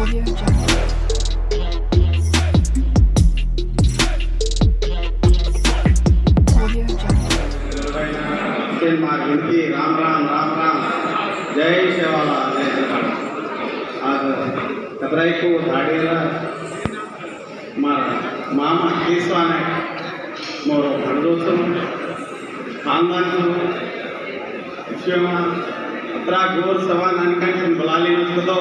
Audio Jungle. Audio Jungle. Ram Ram Ram Ram जय सेवालाल जय सेवालाल आज कतराई को धाड़ेला मामा केसवाने मोरो भंडोत्सव खानदान विषयमा अत्रा गोर सभा नानकांनी बोलाली नसतो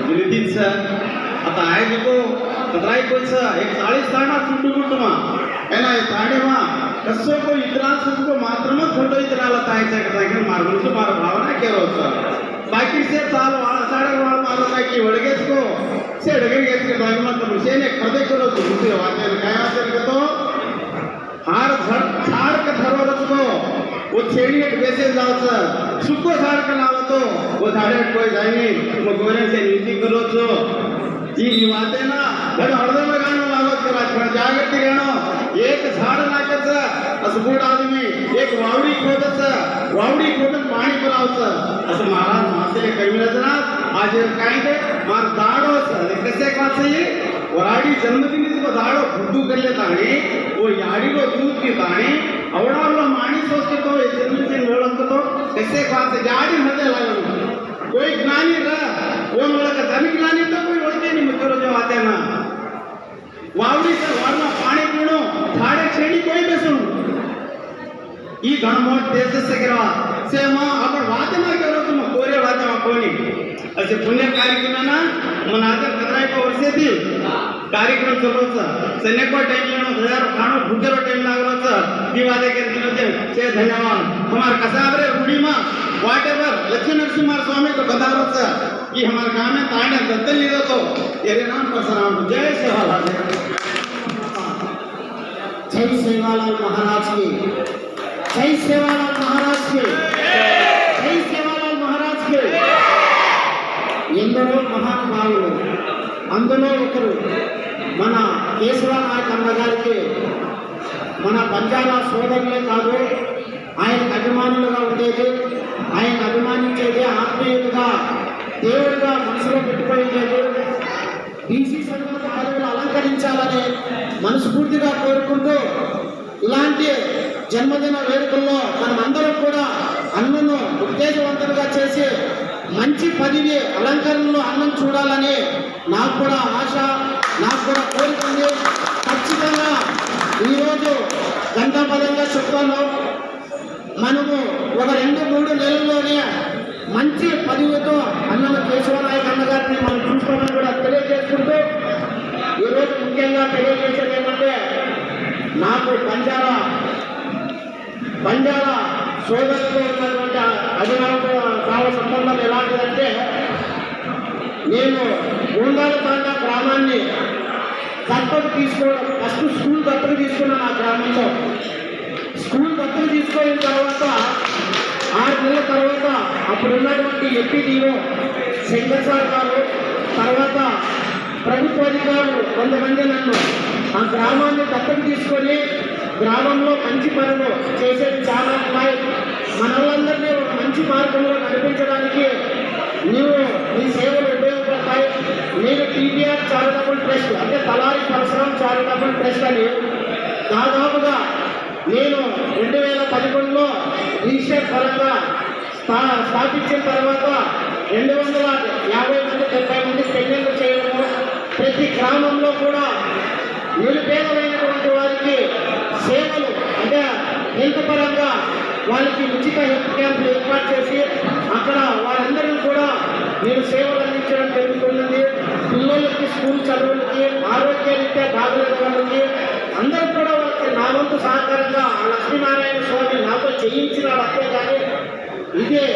विनंतीच आता आहे जो कतराई कोच एक 40 ताणा सुट्टू मुट्टमा एना ताणेमा कसो को इतरांस को मात्रमच फोटो इतराला तायचा का मारमुंच मार भावना केलो बाकी से साल वाला साडे वाला मारो की वडगेच को से डगर गेच के दाग मत सेने खरदे करो दूसरे वाक्य काय असेल तो हार झाड का ठरवलंच को वो छेड़ी एक बेसे जावचं सुको झाड का लावतो वो झाडे कोई जायनी मग गोरे से नीति करो जो जी बात है ना घर हळदे में गाणं लागत करा पण जागृती गाणं एक झाड नाकाचं असं गोड आदमी एक वावडी खोदून पाणी पुरावचं असं महाराज माते कविराज ना आज काय ते मार दाडोच कसे काचे वराडी जन्मदिनी को दाडो फुटू करले ताणी वो याडी को दूध की ताणी अवडावला माणी सोचते तो जन्मदिन वेळंतो कसे काचे याडी मध्ये लागलो कोई ज्ञानी रा वो मला का धन ज्ञानी तो कोई ओळखे नहीं मित्रो जो आते ना वावडी से वारना पाणी पिणो झाडे छेडी कोई बेसू ಈ ಗಣಮೋಟ್ ದೇಶಸಗಿರುವ ಸೇಮ आपण वादमा करो तुम कोरे वादमा कोणी असे पुण्य कार्यक्रम ना मन आदर कतराई को वर्षे थी कार्यक्रम चलोचा सनेको टाइम लेनो हजार खानो भूकेरो टाइम लागलोच दिवादे के दिनोचे से धन्यवाद हमार कसाबरे गुडीमा व्हाटएवर लक्ष्मी नरसिंह स्वामी को बतावच कि हमार गांव में ताणे दत्तल लियो तो तेरे नाम पर सलाम जय सेवालाल जय सेवालाल महाराज की जय सेवालाल महाराज के जय सेवालाल महाराज के ఎందరో మహానుభావులు అందులో ఒకరు మన కేశవనాయక్ అన్న గారికి మన బంజారా సోదరులే కాదు ఆయనకు అభిమానులుగా ఉండేది ఆయన అభిమానించేది ఆత్మీయులుగా దేవుడిగా మనసులో పెట్టుకోలేదు బీసీ సంఘాల పదవులు అలంకరించాలని మనస్ఫూర్తిగా కోరుకుంటూ ఇలాంటి జన్మదిన వేడుకల్లో మనమందరం కూడా అన్నను ఉత్తేజవంతులుగా చేసి మంచి పదవి అలంకరణలో అన్నం చూడాలని నాకు కూడా ఆశ నాకు కూడా కోరిక ఉంది ఖచ్చితంగా ఈరోజు గంటాపదంగా చెప్తాను మనము ఒక 2-3 నెలల్లోనే మంచి పదవితో అన్నను కేశవనాయక్ అన్న గారిని మనం చూసుకోవాలని కూడా తెలియజేసుకుంటూ ఈరోజు ముఖ్యంగా తెలియజేసేది ఏమంటే నాకు బంజారా సోదరులతో ఉన్నటువంటి భావ సంబంధం ఎలాంటిదంటే నేను ఉండాలి తాండా గ్రామాన్ని దత్తత తీసుకోవడం ఫస్ట్ స్కూల్ దత్తత తీసుకున్నాను ఆ గ్రామంలో స్కూల్ దత్తత తీసుకున్న తర్వాత 6 నెలల తర్వాత అప్పుడున్నటువంటి ఎంపీడీఓ శంకర్ సార్ గారు తర్వాత ప్రభుత్వ అధికారులు కొంతమంది నన్ను ఆ గ్రామాన్ని దత్తత తీసుకొని గ్రామంలో మంచి పనులు చేసేది చాలా ఉన్నాయి మన వాళ్ళందరినీ ఒక మంచి మార్గంలో నడిపించడానికి నీ సేవలు ఉపయోగపడతాయి నేను టీబీఆర్ చారిటబుల్ ట్రస్ట్ అంటే తలారి పరశురాం చారిటబుల్ ట్రస్ట్ అని దాదాపుగా నేను 2011లో రిజిస్టర్ పరంగా స్థాపించిన తర్వాత 250 నుండి 70 మంది పెళ్లిళ్ళు చేయడము ప్రతి గ్రామంలో కూడా నిరుపేదలైనటువంటి వారికి సేవలు అంటే హెల్త్ పరంగా వాళ్ళకి ఉచిత హెల్త్ క్యాంపులు ఏర్పాటు చేసి అక్కడ వారందరినీ కూడా నేను సేవలు అందించడం జరుగుతున్నది పిల్లలకి స్కూల్ చదువులకి ఆరోగ్యరీత్యా బాగలేని వాళ్ళకి అందరూ కూడా వాళ్ళకి నా వంతు సహకారంగా లక్ష్మీనారాయణ స్వామి నాతో చేయించినాడు అంతే కానీ ఇదే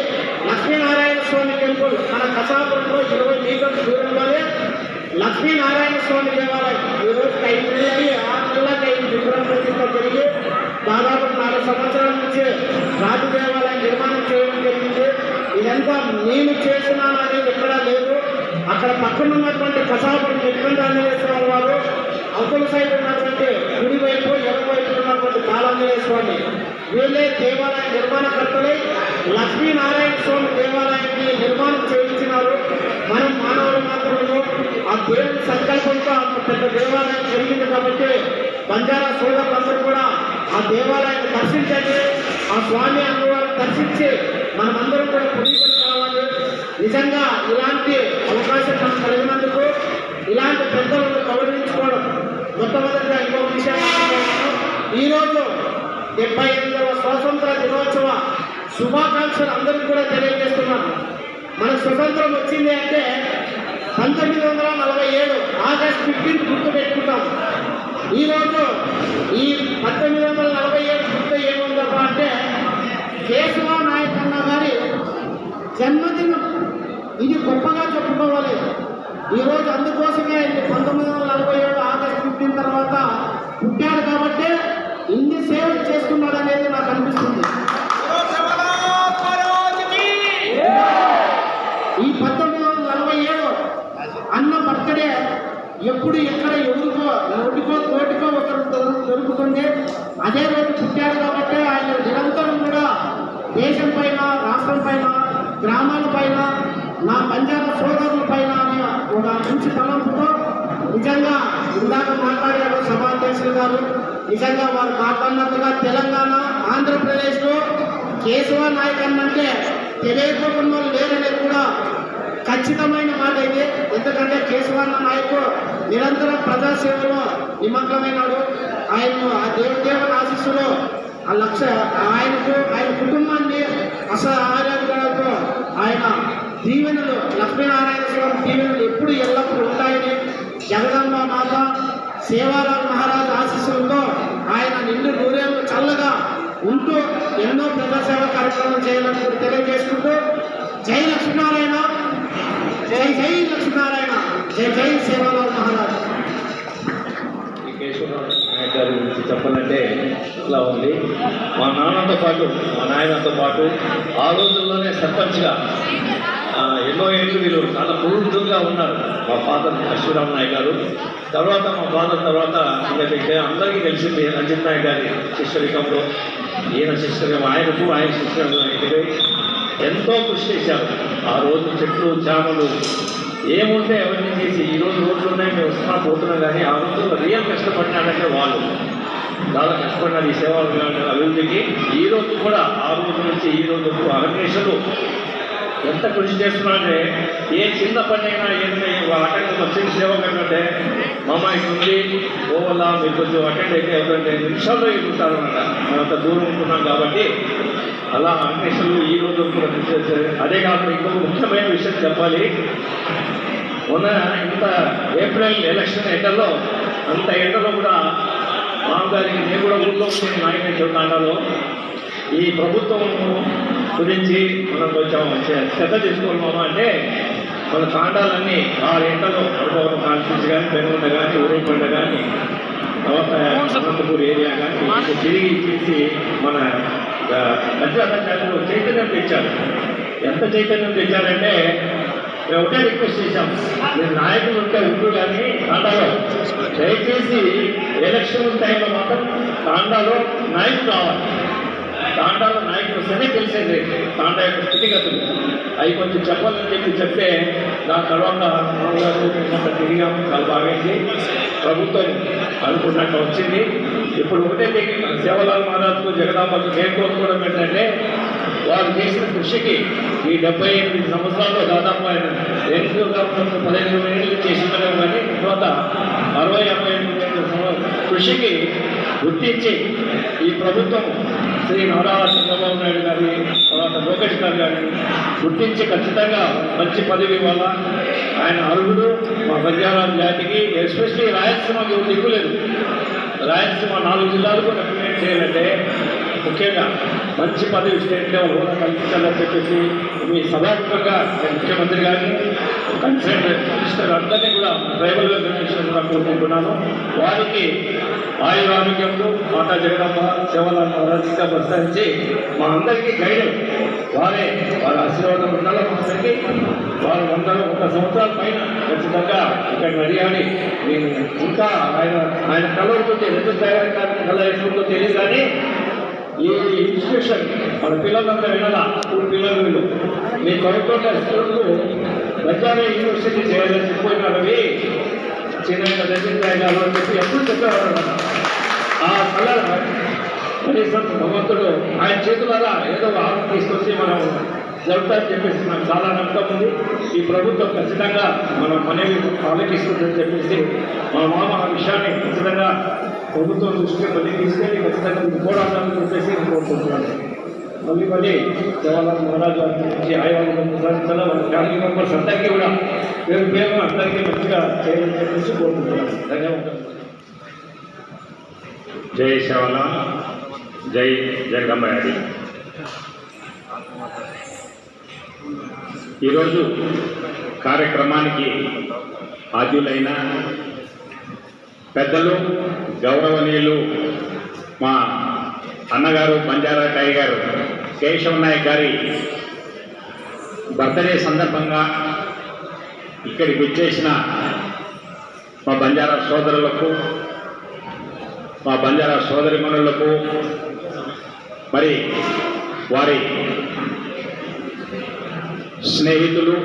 లక్ష్మీనారాయణ స్వామి టెంపుల్ మన కసాపురంలో 20 మీటర్ల దూరంలోనే లక్ష్మీనారాయణ స్వామి దేవాలయం ఈరోజు 5 నెలలకి 6 నెలలకి 5 విగ్రహం ప్రతిష్ట జరిగి దాదాపు 4 సంవత్సరాల నుంచి రాజు దేవాలయం నిర్మాణం చేయడం జరిగింది ఇదంతా నేను చేస్తున్నాను అనేది ఎక్కడా లేదు అక్కడ పక్కన ఉన్నటువంటి కసాపురం నిర్బంధాంజనేశ్వర వారు అవతల సైడ్ ఉన్నటువంటి కుడి వైపు ఎడమ వైపు ఉన్నటువంటి బాలాంజనేయ స్వామి వీళ్ళే దేవాలయ నిర్మాణకర్తలై లక్ష్మీనారాయణ స్వామి దేవాలయాన్ని నిర్మాణం చేయించినారు. మనం దేవాలయం జరిగింది కాబట్టి బంజారా సోదరులందరూ కూడా ఆ దేవాలయాన్ని దర్శించండి, ఆ స్వామి అమ్మవారిని దర్శించి మనమందరం కూడా పునీతులు కావాలి. నిజంగా ఇలాంటి అవకాశం మనకు కలిగినందుకు ఇలాంటి పెద్దలను గౌరవించుకోవడం మొట్టమొదటిగా ఇంకో విషయం. ఈరోజు 78వ స్వాతంత్ర దినోత్సవ శుభాకాంక్షలు అందరికీ కూడా తెలియజేస్తున్నాను. మనకు స్వతంత్రం వచ్చింది అంటే 1947 ఆగస్ట్ 15 గుర్తు పెట్టుకుంటాం. ఈరోజు ఈ 1947 గుర్తు ఏముందబ్బా అంటే కేశవ నాయక్ అన్న గారి జన్మదినం. ఇది గొప్పగా చెప్పుకోవాలి. ఈరోజు అందుకోసమే 1947 ఆగస్ట్ 15 తర్వాత పుట్టాడు కాబట్టి ఇన్ని సేవలు చేస్తున్నాడు అనేది నాకు అనిపిస్తుంది. ఈ 1947 అన్న బర్త్డే ఎప్పుడు ఎక్కడ ఎవరికో నోటికో కోటికో ఒకరు దొరుకుతుంది. అదే రోజు పుట్టాడు కాబట్టి ఆయన నిరంతరం కూడా దేశం పైన, రాష్ట్రం పైన, గ్రామాల పైన, నా పంజాబ్ సోదరుల పైన అనే ఒక మంచి తలంపుతో నిజంగా ఇందాక మాట్లాడారు సభాధ్యక్షులు గారు. నిజంగా వారు మాట్లాడినట్టుగా తెలంగాణ, ఆంధ్రప్రదేశ్లో కేశవ నాయక్ అంటే తెలియకపోయిన వాళ్ళు లేరనేది కూడా ఖచ్చితమైన మాట అయితే. ఎందుకంటే కేశవన్న నాయకు నిరంతరం ప్రజాసేవలో నిమగ్నమైనాడు. ఆయన్ను ఆ దేవుని ఆశీస్సులో ఆ ఆయనకు, ఆయన కుటుంబాన్ని ఆరోగ్యాలతో ఆయన దీవెనలు, లక్ష్మీనారాయణ స్వామి దీవెనలు ఎప్పుడు ఎల్లప్పుడూ ఉంటాయని, జగదంబ మాత, సేవాలాల్ మహారాజ్ ఆశీస్సులతో ఆయన నిండు నూరేళ్ళు చల్లగా ఉంటూ ఎన్నో ప్రజాసేవ కార్యక్రమాలు చేయాలని తెలియజేసుకుంటూ జై లక్ష్మీనారాయణ, జై జై లక్ష్మీనారాయణ, జై జై సేవాలాల్ మహారాజ్. కేశవరావు నాయక్ గారి గురించి చెప్పాలంటే ఇలా ఉంది. మా నాన్నతో పాటు, మా నాయనతో పాటు ఆ రోజుల్లోనే సర్పంచ్గా ఎన్నో ఏళ్ళు వీళ్ళు చాలా పూర్తిగా ఉన్నారు. మా ఫాదర్ అశ్వరామ్ నాయక్ గారు, తర్వాత మా ఫాదర్ తర్వాత ఇంకా అందరికీ తెలిసింది రంజిత్ నాయక్ గారి శిష్యరికంలో. ఈయన శిష్యరికం ఆయనకు, ఆయన శిష్యరికం ఎంతో కృషి చేశారు. ఆ రోజు చెట్లు, చేమలు ఏముంటే ఎవరిని చేసి ఈరోజు రోడ్లు ఉన్నాయి, మేము వస్తున్నా పోతున్నాం. కానీ ఆ రోజుల్లో రియల్ కష్టపడినారంటే వాళ్ళు చాలా కష్టపడినారు ఈ సేవలు అభివృద్ధికి. ఈ రోజు కూడా ఆ రోజు నుంచి ఈ రోజు అహర్నిశలు ఎంత కృషి చేస్తున్నారంటే ఏ చిన్న పని అయినా ఏంటంటే అటెండ్ వచ్చిన సేవ కంటే మామాయికి ఉంది ఓవల్ల మీరు కొంచెం అటెండ్ అయితే ఎవరంటే నిమిషాల్లో ఎదుగుతారు అన్నమాట. మనం అంత దూరం ఉంటున్నాం కాబట్టి అలా అన్వేషణలు ఈ రోజు కూడా కృషి చేశారు. అదే కాకుండా ఇంకొక ముఖ్యమైన విషయం చెప్పాలి. మొన్న ఇంత ఏప్రిల్ ఎలక్షన్ ఎండలో, అంత ఎండలో కూడా మామగారికి నేను కూడా ఊళ్ళో వచ్చి నాయకుని చెబుతాండాలో ఈ ప్రభుత్వం గురించి మనం కొంచెం శ్రద్ధ తీసుకోవాలి మామ. అంటే మన కాండాలన్నీ 6 ఎండలో అనుభవం కాన్స్టిట్యూన్సీ కానీ, పెనుగొండ కానీ, ఊరేపండ కానీ, తర్వాత అనంతపూర్ ఏరియా కానీ తిరిగి తీసి మన పంచాయతీలో చైతన్యం తెచ్చారు. ఎంత చైతన్యం తెచ్చారంటే మేము ఒకటే రిక్వెస్ట్ చేశాం, మీరు నాయకులు ఉంటే ఉండు కానీ తాండాలో దయచేసి ఎలక్షన్ టైంలో మాత్రం తాండాలో నాయకులు రావాలి. తాండాలో నాయకులు వస్తేనే తెలిసేది తాండా యొక్క స్థితిగతులు. అవి కొంచెం చెప్పాలని చెప్తే దాని తర్వాత మామూలుగా తిరిగాం. చాలా బాగైంది. ప్రభుత్వం అనుకున్నట్టు వచ్చింది. ఇప్పుడు ఒకటే సేవలాల్ మహారాజ్కు, జగదాంబకు నేను కోరుకోవడం ఏంటంటే వారు చేసిన కృషికి ఈ 78 సంవత్సరాల్లో దాదాపు ఆయన 15 ఏళ్ళు చేసినారు. కానీ తర్వాత 60-65 కృషికి గుర్తించి ఈ ప్రభుత్వం శ్రీ నారా చంద్రబాబు నాయుడు గారి, తర్వాత లోకేష్ గారు గారిని గుర్తించి ఖచ్చితంగా మంచి పదవి వల్ల ఆయన అర్హుడు. మా బంజారా జాతికి, ఎస్పెషలీ రాయలసీమకి ఎవరు దిక్కులేదు. రాయలసీమ 4 జిల్లాలకు రిప్రజెంట్ చేయాలంటే ముఖ్యంగా మంచి పదవి స్టేట్ లెవెల్ హోదా కల్పించాలని చెప్పేసి మీ సభాముఖంగా ముఖ్యమంత్రి గారిని, కన్సర్న్ మినిస్టర్ అందరినీ కూడా ట్రైబల్ వెల్ఫేర్ కోరుకుంటున్నాను. వారికి ఆయురారోగ్యంలో మాతా జగదాంబ సేవలను రాజకీయంగా ప్రోత్సహించి మా అందరికీ గైడెన్స్ వారి ఆశీర్వాదం ఉండాలి. మా అందరికీ వారు 100 సంవత్సరాల పైన ఖచ్చితంగా ఇక్కడ నడియాలి. నేను ఇంకా ఆయన కలవకపోతే రెండు తయారీ కళ ఎట్లుందో తెలియదు. కానీ ఈ ఇన్స్టిట్యూషన్ మన పిల్లలంతా వినాలా. స్కూల్ పిల్లలు వీళ్ళు మీ కొరకొండ స్కూళ్ళు బంజారా యూనివర్సిటీ చేయాలని చెప్పినారు. అవి చిన్న దర్శించాలి అని చెప్పి ఎప్పుడు చెప్పేవారు అన్నమాట. ఆ కళ కనీసం భగవంతుడు ఆయన చేతులారా ఏదో ఆకు తీసుకొచ్చి మనం జరుగుతారని చెప్పేసి నాకు చాలా నమ్మకం ఉంది. ఈ ప్రభుత్వం ఖచ్చితంగా మన పనిని ఆలోచిస్తుందని చెప్పేసి మా మామ ఆ విషయాన్ని ఖచ్చితంగా ప్రభుత్వం దృష్టికి మళ్ళీ తీసుకెళ్ళి ఖచ్చితంగా పోరాడాలని చెప్పేసి కోరుకుంటున్నాను. మళ్ళీ జవహర్లాల్ మహారాజ్ గారి గురించి ఆయోగం ప్రసాదించాలి. వాళ్ళ ఫ్యామిలీ మెంబర్స్ అందరికీ కూడా పేరు అందరికీ మంచిగా చేయాలని చెప్పేసి కోరుకుంటున్నాను. ధన్యవాదాలు. జై శివలాల్, జై జగదంబయాడి. ఈరోజు కార్యక్రమానికి ఆద్యులైన పెద్దలు, గౌరవనీయులు మా అన్నగారు బంజారా టైగర్ కేశవ్ నాయక్ గారి బర్త్డే సందర్భంగా ఇక్కడికి వచ్చేసిన మా బంజారా సోదరులకు, మా బంజారా సోదరిమణులకు, మరి వారి స్నేహితులు,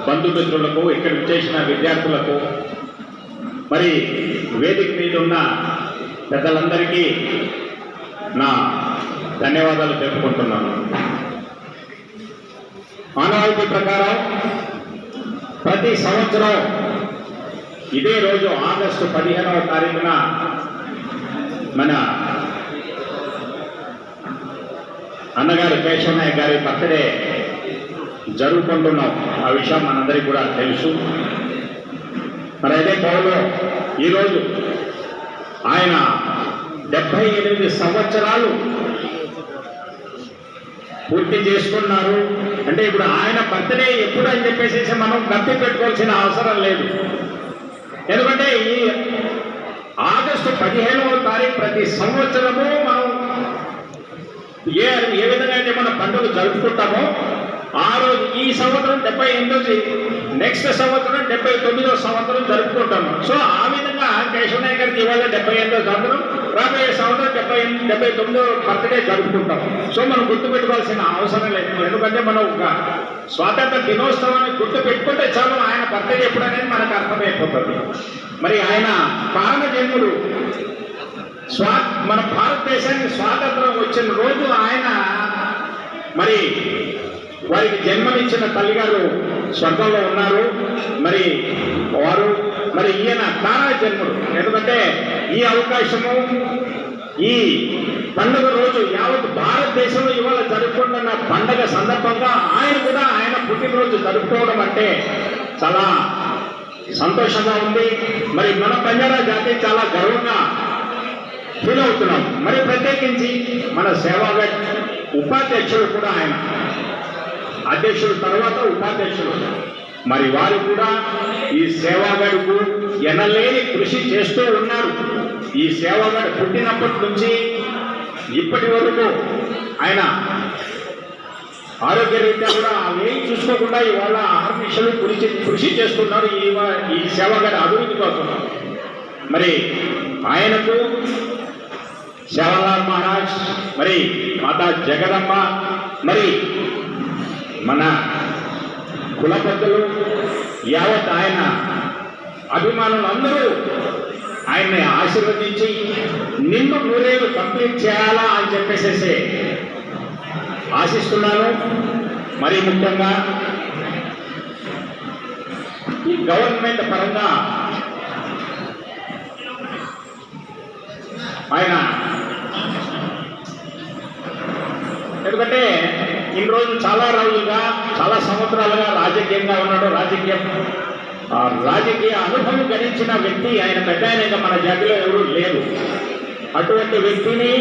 బంధుమిత్రులకు, ఇక్కడికి చేసిన విద్యార్థులకు, మరి వేదిక మీద ఉన్న పెద్దలందరికీ నా ధన్యవాదాలు తెలుపుకుంటున్నాను. ఆనవాయితీ ప్రకారం ప్రతి సంవత్సరం ఇదే రోజు ఆగస్టు 15వ తారీఖున మన అన్నగారు కేశవ్ నాయక్ గారి బర్త్డే జరుపుకుంటున్నాం. ఆ విషయం మనందరికీ కూడా తెలుసు. మరి అదే పౌరులో ఈరోజు ఆయన 78 సంవత్సరాలు పూర్తి చేసుకున్నారు. అంటే ఇప్పుడు ఆయన బర్త్డే ఎప్పుడు అని చెప్పేసి మనం గట్టి పెట్టుకోవాల్సిన అవసరం లేదు. ఎందుకంటే ఈ ఆగస్టు 15వ తారీఖు ప్రతి సంవత్సరము మనం ఏ విధంగా అయితే మన పండుగ జరుపుకుంటామో ఆ రోజు ఈ సంవత్సరం 78, నెక్స్ట్ సంవత్సరం 79వ సంవత్సరం జరుపుకుంటాము. సో ఆ విధంగా కేశవ్ నాయక్ గారికి ఇవాళ 78వ సంవత్సరం, రాబోయే సంవత్సరం 79వ బర్త్డే జరుపుకుంటాం. సో మనం గుర్తుపెట్టుకోవాల్సిన అవసరం లేదు. ఎందుకంటే మనం ఒక స్వాతంత్ర దినోత్సవాన్ని గుర్తు పెట్టుకుంటే చాలు ఆయన బర్త్డే ఎప్పుడనేది మనకు అర్థమైపోతుంది. మరి ఆయన కారణజన్ముడు మన భారతదేశానికి స్వాతంత్రం వచ్చిన రోజు ఆయన మరి వారికి జన్మనిచ్చిన తల్లిగారు స్వర్గంలో ఉన్నారు. మరి వారు మరి ఈయన కారణ జన్ముడు. ఎందుకంటే ఈ అవకాశము ఈ పండుగ రోజు యావత్ భారతదేశంలో ఇవాళ జరుపుకుంటున్న పండుగ సందర్భంగా ఆయన కూడా ఆయన పుట్టినరోజు జరుపుకోవడం అంటే చాలా సంతోషంగా ఉంది. మరి మన బంజారా జాతి చాలా గర్వంగా ఫీల్ అవుతున్నాం. మరి ప్రత్యేకించి మన సేవాగఢ్ ఉపాధ్యక్షుడు కూడా ఆయన అధ్యక్షుడు తర్వాత ఉపాధ్యక్షుడు, మరి వారు కూడా ఈ సేవాగఢ్కు ఎనలేని కృషి చేస్తూ ఉన్నారు. ఈ సేవాగఢ్ పుట్టినప్పటి నుంచి ఇప్పటి వరకు ఆయన ఆరోగ్యరీత్యా కూడా ఏం చూసుకోకుండా ఇవాళ ఆర్మిషలు కృషి చేస్తున్నారు ఈ సేవాగఢ్ అభివృద్ధి కోసం. మరి ఆయనకు జవహర్లాల్ మహారాజ్, మరి మాతా జగదమ్మ, మరి మన కుల పెద్దలు, యావత్ ఆయన అభిమానులు అందరూ ఆయన్ని ఆశీర్వదించి నిన్ను నూరేళ్ళు కంప్లీట్ చేయాలా అని చెప్పేసేసి ఆశిస్తున్నాను. మరి ముఖ్యంగా ఈ గవర్నమెంట్ పరంగా ఆయన ఎందుకంటే ఇన్ని రోజులు చాలా రోజులుగా చాలా సంవత్సరాలుగా రాజకీయంగా ఉన్నాడు. రాజకీయ అనుభవం గణించిన వ్యక్తి ఆయన. పెద్ద ఆయన మన జాతిలో ఎవరూ లేరు. అటువంటి వ్యక్తిని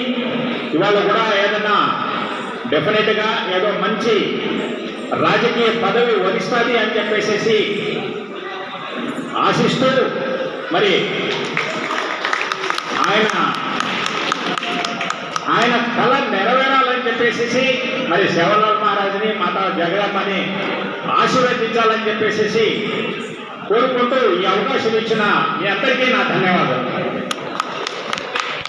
ఇవాళ కూడా ఏదైనా డెఫినెట్గా ఏదో మంచి రాజకీయ పదవి వరిస్తుంది అని చెప్పేసి ఆశిస్తూ మరి ఆయన కళ నెరవేరాలని చెప్పేసి మరి జవహర్లాల్ మహారాజ్ని, మాతా జగదమ్మని ఆశీర్వదించాలని చెప్పేసి కోరుకుంటూ ఈ అవకాశం ఇచ్చిన మీ అందరికీ నా ధన్యవాదాలు.